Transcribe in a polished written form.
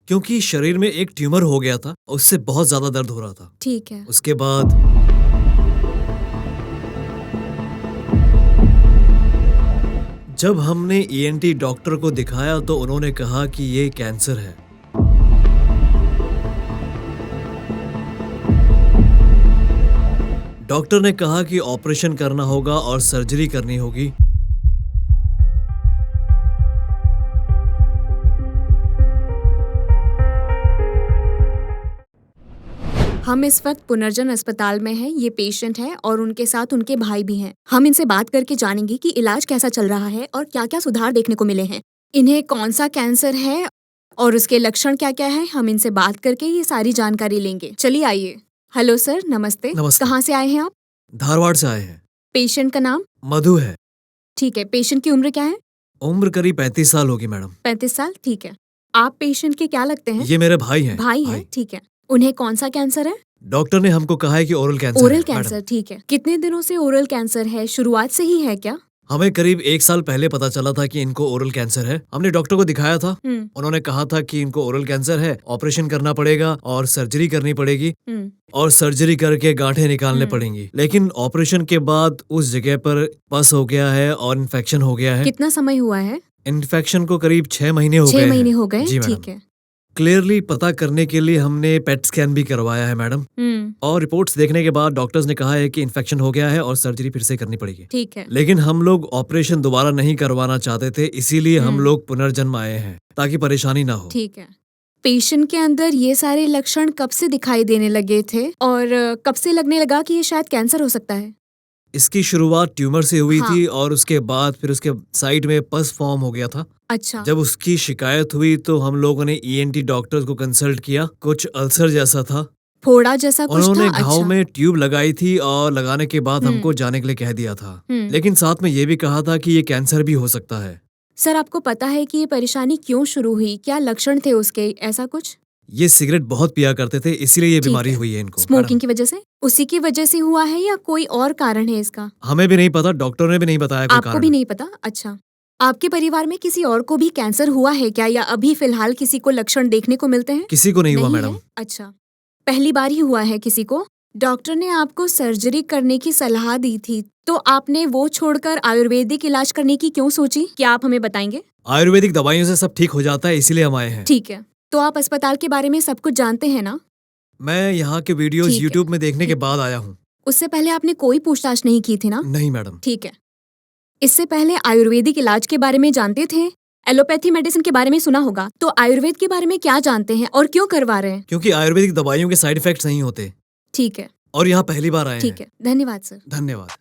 क्योंकि शरीर में एक ट्यूमर हो गया था, उससे बहुत ज्यादा दर्द हो रहा था। ठीक है। उसके बाद जब हमने ईएनटी डॉक्टर को दिखाया तो उन्होंने कहा कि ये कैंसर है। डॉक्टर ने कहा कि ऑपरेशन करना होगा और सर्जरी करनी होगी। हम इस वक्त पुनर्जन अस्पताल में हैं। ये पेशेंट है और उनके साथ उनके भाई भी हैं। हम इनसे बात करके जानेंगे कि इलाज कैसा चल रहा है और क्या क्या सुधार देखने को मिले हैं। इन्हें कौन सा कैंसर है और उसके लक्षण क्या क्या है, हम इनसे बात करके ये सारी जानकारी लेंगे। चलिए आइए। हेलो सर, नमस्ते। नमस्ते। कहाँ से आए हैं आप? धारवाड़ से आए हैं। पेशेंट का नाम? मधु है। ठीक है। पेशेंट की उम्र क्या है? उम्र करीब 35 साल होगी मैडम। 35 साल, ठीक है। आप पेशेंट के क्या लगते हैं? ये मेरे भाई हैं। भाई है, ठीक है। उन्हें कौन सा कैंसर है? डॉक्टर ने हमको कहा है कि ओरल कैंसर ओरल है, कैंसर, मैडम। ठीक है। कितने दिनों से ओरल कैंसर है? शुरुआत से ही है क्या? हमें करीब 1 साल पहले पता चला था कि इनको ओरल कैंसर है। हमने डॉक्टर को दिखाया था। उन्होंने कहा था कि इनको ओरल कैंसर है, ऑपरेशन करना पड़ेगा और सर्जरी करनी पड़ेगी और सर्जरी करके गांठें निकालने पड़ेंगी। लेकिन ऑपरेशन के बाद उस जगह पर पस हो गया है और इन्फेक्शन हो गया है। कितना समय हुआ है? इन्फेक्शन को करीब 6 महीने हो गए 6 महीने हो गए, जी मैडम। ठीक है। क्लियरली पता करने के लिए हमने पेट स्कैन भी करवाया है मैडम। और रिपोर्ट्स देखने के बाद डॉक्टर्स ने कहा है कि इन्फेक्शन हो गया है और सर्जरी फिर से करनी पड़ेगी। ठीक है। लेकिन हम लोग ऑपरेशन दोबारा नहीं करवाना चाहते थे, इसीलिए हम लोग पुनर्जन्म आए हैं ताकि परेशानी ना हो। ठीक है। पेशेंट के अंदर ये सारे लक्षण कब से दिखाई देने लगे थे और कब से लगने लगा कि ये शायद कैंसर हो सकता है? इसकी शुरुआत ट्यूमर से हुई थी और उसके बाद फिर उसके साइड में पस फॉर्म हो गया था। अच्छा। जब उसकी शिकायत हुई तो हम लोगों ने ईएनटी डॉक्टर्स को कंसल्ट किया। कुछ अल्सर जैसा था, फोड़ा जैसा कुछ था। उन्होंने घाव अच्छा। में ट्यूब लगाई थी और लगाने के बाद हमको जाने के लिए कह दिया था। लेकिन साथ में ये भी कहा था कि ये कैंसर भी हो सकता है। सर, आपको पता है कि ये परेशानी क्यों शुरू हुई? क्या लक्षण थे उसके, ऐसा कुछ? ये सिगरेट बहुत पिया करते थे, इसीलिए ये बीमारी हुई है इनको। स्मोकिंग की वजह से? उसी की वजह से हुआ है या कोई और कारण है इसका? हमें भी नहीं पता, डॉक्टर ने भी नहीं बताया कोई आपको कारण। भी नहीं पता? अच्छा। आपके परिवार में किसी और को भी कैंसर हुआ है क्या, या अभी फिलहाल किसी को लक्षण देखने को मिलते हैं? किसी को नहीं हुआ मैडम। अच्छा, पहली बार ही हुआ है किसी को? डॉक्टर ने आपको सर्जरी करने की सलाह दी थी, तो आपने वो छोड़कर आयुर्वेदिक इलाज करने की क्यों सोची? क्या आप हमें बताएंगे? आयुर्वेदिक दवाइयों से सब ठीक हो जाता है, इसीलिए हम आए हैं। ठीक है। तो आप अस्पताल के बारे में सब कुछ जानते हैं ना? मैं यहाँ के वीडियोस यूट्यूब में देखने के बाद आया हूँ। उससे पहले आपने कोई पूछताछ नहीं की थी ना? नहीं मैडम। ठीक है। इससे पहले आयुर्वेदिक इलाज के बारे में जानते थे? एलोपैथी मेडिसिन के बारे में सुना होगा, तो आयुर्वेद के बारे में क्या जानते हैं और क्यों करवा रहे हैं? क्योंकि आयुर्वेदिक दवाइयों के साइड इफेक्ट्स नहीं होते। ठीक है। और यहाँ पहली बार आए हैं। ठीक है, धन्यवाद सर। धन्यवाद।